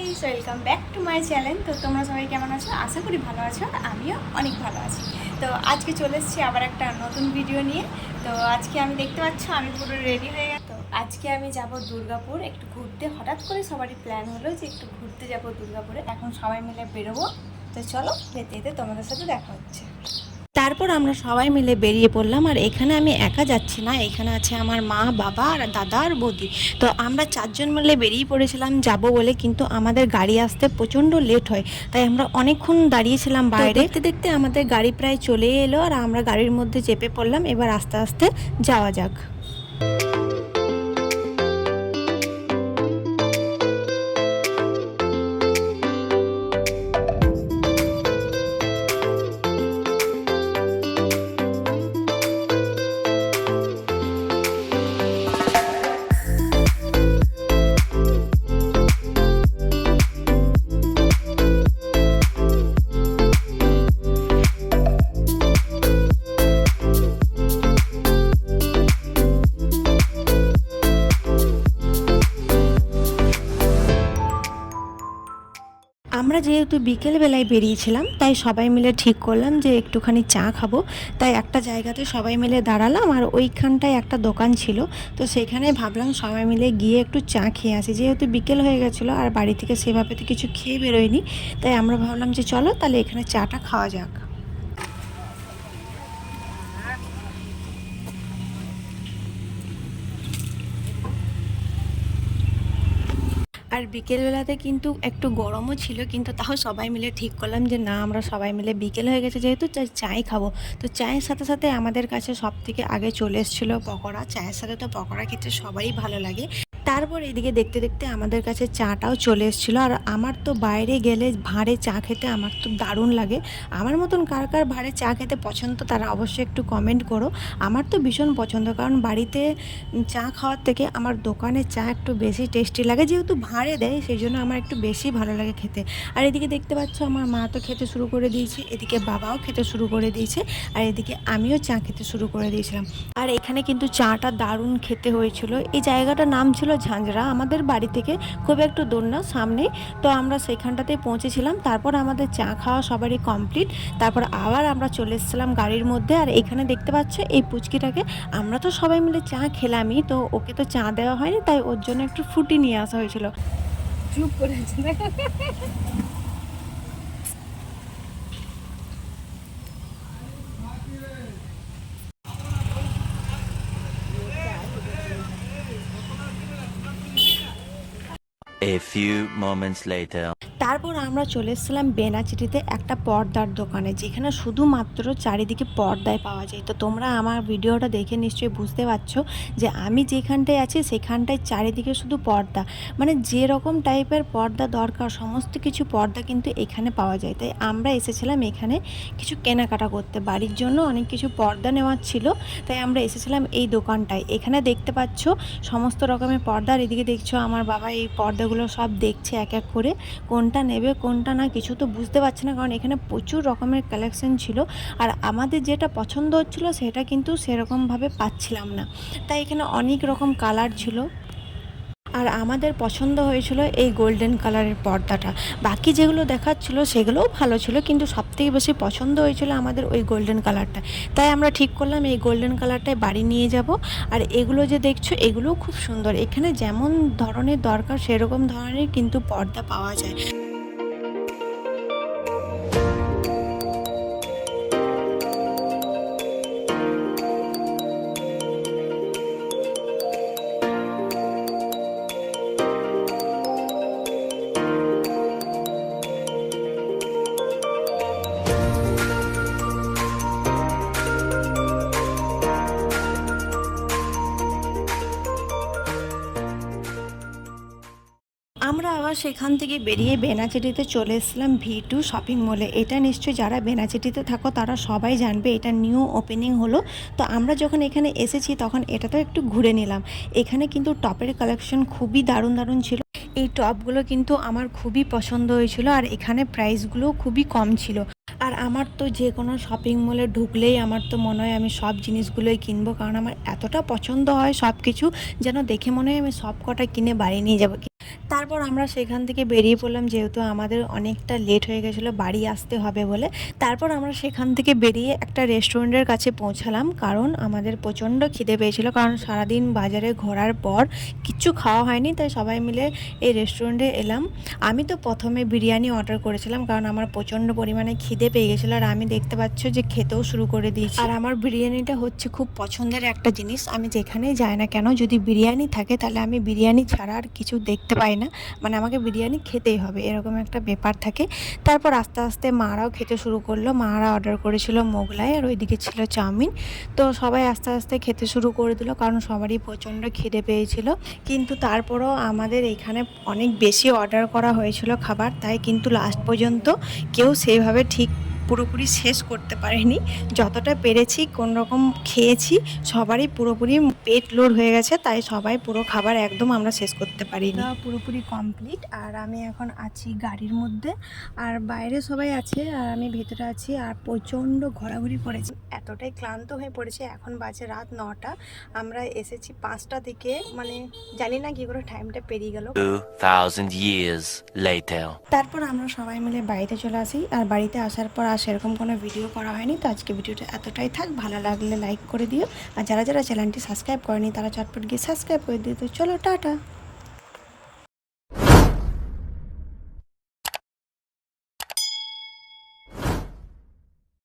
Guys, welcome back to my channel. তো তোমরা সবাই কেমন আছো? আশা করি ভালো আছো, আর আমিও অনেক ভালো আছি। তো আজকে চলে এসেছি আবার একটা নতুন ভিডিও নিয়ে। তো আজকে আমি দেখতে পাচ্ছ আমি পুরো রেডি হয়ে গেছি। তো আজকে আমি যাব দুর্গাপুর একটু ঘুরতে। হঠাৎ করে সবারই প্ল্যান হলো যে একটু ঘুরতে যাব দুর্গাপুরে। এখন সবাই মিলে বেরোবো। তো চলো, যেতে যেতে তোমাদের সাথে দেখা হচ্ছে। তারপর আমরা সবাই মিলে বেরিয়ে পড়লাম। আর এখানে আমি একা যাচ্ছি না, এখানে আছে আমার মা, বাবা আর দাদা আর বৌদি। তো আমরা চারজন মিলে বেরিয়ে পড়েছিলাম যাব বলে, কিন্তু আমাদের গাড়ি আসতে প্রচণ্ড লেট হয়, তাই আমরা অনেকক্ষণ দাঁড়িয়েছিলাম বাইরে। দেখতে দেখতে আমাদের গাড়ি প্রায় চলে এলো, আর আমরা গাড়ির মধ্যে চেপে পড়লাম। এবার আস্তে আস্তে যাওয়া যাক। আমরা যেহেতু বিকেলবেলায় বেরিয়েছিলাম, তাই সবাই মিলে ঠিক করলাম যে একটুখানি চা খাবো। তাই একটা জায়গাতে সবাই মিলে দাঁড়ালাম, আর ওইখানটায় একটা দোকান ছিল। তো সেখানে ভাবলাম সবাই মিলে গিয়ে একটু চা খেয়ে আসি, যেহেতু বিকেল হয়ে গেছিলো আর বাড়ি থেকে সেভাবে তো কিছু খেয়ে বেরোয়নি। তাই আমরা ভাবলাম যে চলো তাহলে এখানে চাটা খাওয়া যাক। আর বিকেলবেলাতে কিন্তু একটু গরমও ছিল, কিন্তু তাও সবাই মিলে ঠিক করলাম যে না, আমরা সবাই মিলে বিকেল হয়ে গেছে যেহেতু চাই খাবো। তো চায়ের সাথে সাথে আমাদের কাছে সব থেকে আগে চলে এসেছিলো পকোড়া। চায়ের সাথে তো পকোড়া খেতে সবারই ভালো লাগে। তারপর এদিকে দেখতে দেখতে আমাদের কাছে চাটাও চলে এসেছিলো। আর আমার তো বাইরে গেলে ভাঁড়ে চা খেতে আমার তো দারুণ লাগে। আমার মতন কার কার ভাঁড়ে চা খেতে পছন্দ তারা অবশ্যই একটু কমেন্ট করো। আমার তো ভীষণ পছন্দ, কারণ বাড়িতে চা খাওয়ার থেকে আমার দোকানের চা একটু বেশি টেস্টি লাগে, যেহেতু ভাঁড়ে দেয় সেই জন্য আমার একটু বেশি ভালো লাগে খেতে। আর এদিকে দেখতে পাচ্ছ আমার মা তো খেতে শুরু করে দিয়েছে, এদিকে বাবাও খেতে শুরু করে দিয়েছে, আর এদিকে আমিও চা খেতে শুরু করে দিয়েছিলাম। আর এখানে কিন্তু চাটা দারুণ খেতে হয়েছিল। এই জায়গাটার নাম ছিল ঝাঁঝরা, আমাদের বাড়ি থেকে খুব একটু দূর না, সামনেই। তো আমরা সেখানটাতে পৌঁছেছিলাম। তারপর আমাদের চা খাওয়া সবারই কমপ্লিট। তারপর আবার আমরা চলে এসেছিলাম গাড়ির মধ্যে। আর এখানে দেখতে পাচ্ছ এই পুচকিটাকে, আমরা তো সবাই মিলে চা খেলামই, তো ওকে তো চা দেওয়া হয়নি, তাই ওর জন্য একটু ফ্রুটি নিয়ে আসা হয়েছিল। চুপ করে আছে। A few moments later. তারপর আমরা চলে এসেছিলাম বেনাচিটিতে একটা পর্দার দোকানে, যেখানে শুধুমাত্র চারিদিকে পর্দায় পাওয়া যায়। তো তোমরা আমার ভিডিওটা দেখে নিশ্চয়ই বুঝতে পারছো যে আমি যেখানটায় আছি সেখানটায় চারিদিকে শুধু পর্দা, মানে যেরকম টাইপের পর্দা দরকার সমস্ত কিছু পর্দা কিন্তু এখানে পাওয়া যায়। তাই আমরা এসেছিলাম এখানে কিছু কেনাকাটা করতে, বাড়ির জন্য অনেক কিছু পর্দা নেওয়ার ছিল। তাই আমরা এসেছিলাম এই দোকানটায়। এখানে দেখতে পাচ্ছ সমস্ত রকমের পর্দা। আর এদিকে দেখছো আমার বাবা এই পর্দাগুলো সব দেখছে এক এক করে, কোনটা নেবে কোনটা না কিছু তো বুঝতে পারছে না, কারণ এখানে প্রচুর রকমের কালেকশন ছিল। আর আমাদের যেটা পছন্দ হচ্ছিল সেটা কিন্তু সেরকমভাবে পাচ্ছিলাম না। তাই এখানে অনেক রকম কালার ছিল, আর আমাদের পছন্দ হয়েছিল এই গোল্ডেন কালারের পর্দাটা। বাকি যেগুলো দেখাচ্ছিল সেগুলোও ভালো ছিল, কিন্তু সবথেকে বেশি পছন্দ হয়েছিল আমাদের ওই গোল্ডেন কালারটা। তাই আমরা ঠিক করলাম এই গোল্ডেন কালারটাই বাড়ি নিয়ে যাব। আর এগুলো যে দেখছো এগুলোও খুব সুন্দর, এখানে যেমন ধরনের দরকার সেরকম ধরনের কিন্তু পর্দা পাওয়া যায়। আমরা আবার সেখান থেকে বেরিয়ে বেনাচিটিতে চলে এসেছিলাম V2 শপিং মলে। এটা নিশ্চয়ই যারা বেনাচিটিতে থাকো তারা সবাই জানবে, এটা নিউ ওপেনিং হলো। তো আমরা যখন এখানে এসেছি তখন এটাতেও একটু ঘুরে নিলাম। এখানে কিন্তু টপের কালেকশন খুবই দারুণ দারুণ ছিল। এই টপগুলো কিন্তু আমার খুবই পছন্দ হয়েছিল, আর এখানে প্রাইসগুলোও খুবই কম ছিল। আর আমার তো যে কোনো শপিং মলে ঢুকলেই আমার তো মনে হয় আমি সব জিনিসগুলোই কিনবো, কারণ আমার এতটা পছন্দ হয় সব কিছু, যেন দেখে মনে হয় আমি সব কটা কিনে বাড়ি নিয়ে যাবো। তারপর আমরা সেখান থেকে বেরিয়ে পড়লাম, যেহেতু আমাদের অনেকটা লেট হয়ে গেছিলো বাড়ি আসতে হবে বলে। তারপর আমরা সেখান থেকে বেরিয়ে একটা রেস্টুরেন্টের কাছে পৌঁছালাম, কারণ আমাদের প্রচণ্ড খিদে পেয়েছিল, কারণ সারাদিন বাজারে ঘোরার পর কিচ্ছু খাওয়া হয়নি, তাই সবাই মিলে এই রেস্টুরেন্টে এলাম। আমি তো প্রথমে বিরিয়ানি অর্ডার করেছিলাম, কারণ আমার প্রচণ্ড পরিমাণে খিদে পেয়ে গেছিলো, আর আমি দেখতে পাচ্ছ যে খেতেও শুরু করে দিয়েছি। আর আমার বিরিয়ানিটা হচ্ছে খুব পছন্দের একটা জিনিস, আমি যেখানেই যাই না কেন যদি বিরিয়ানি থাকে তাহলে আমি বিরিয়ানি ছাড়া আর কিছু দেখতে পাই না, মানে আমাকে বিরিয়ানি খেতেই হবে, এরকম একটা ব্যাপার থাকে। তারপর আস্তে আস্তে মারাও খেতে শুরু করলো, মারা অর্ডার করেছিল মোগলাই, আর ওইদিকে ছিল চাউমিন। তো সবাই আস্তে আস্তে খেতে শুরু করে দিল, কারণ সবারই প্রচণ্ড খিদে পেয়েছিল। কিন্তু তারপরও আমাদের এখানে অনেক বেশি অর্ডার করা হয়েছিল খাবার, তাই কিন্তু লাস্ট পর্যন্ত কেউ সেইভাবে ঠিক পুরোপুরি শেষ করতে পারেনি। যতটা পেরেছি কোন রকম খেয়েছি, সবারই পুরোপুরি পেট লোড হয়ে গেছে, তাই সবাই পুরো খাবার একদম আমরা শেষ করতে পারিনি। পুরোপুরি কমপ্লিট, আর আমি এখন আছি গাড়ির মধ্যে, আর বাইরে সবাই আছে আর আমি ভেতরে আছি, আর প্রচণ্ড ঘোরাঘুরি করেছি, এতটাই ক্লান্ত হয়ে পড়েছে। এখন বাজে রাত 9টা, আমরা এসেছি 5টা থেকে, মানে জানি না কী করে টাইমটা পেরিয়ে গেল। 2,000 years later. তারপর আমরা সবাই মিলে বাড়িতে চলে আসি, আর বাড়িতে আসার পর আর সেরকম কোনো ভিডিও করা হয়নি। তো আজকে ভিডিওটা এতটাই থাক, ভালো লাগলে লাইক করে দিও, আর যারা যারা চ্যানেলটি সাবস্ক্রাইব করেনি তারা চটপট গিয়ে সাবস্ক্রাইব করে দিও। তো চলো টাটা।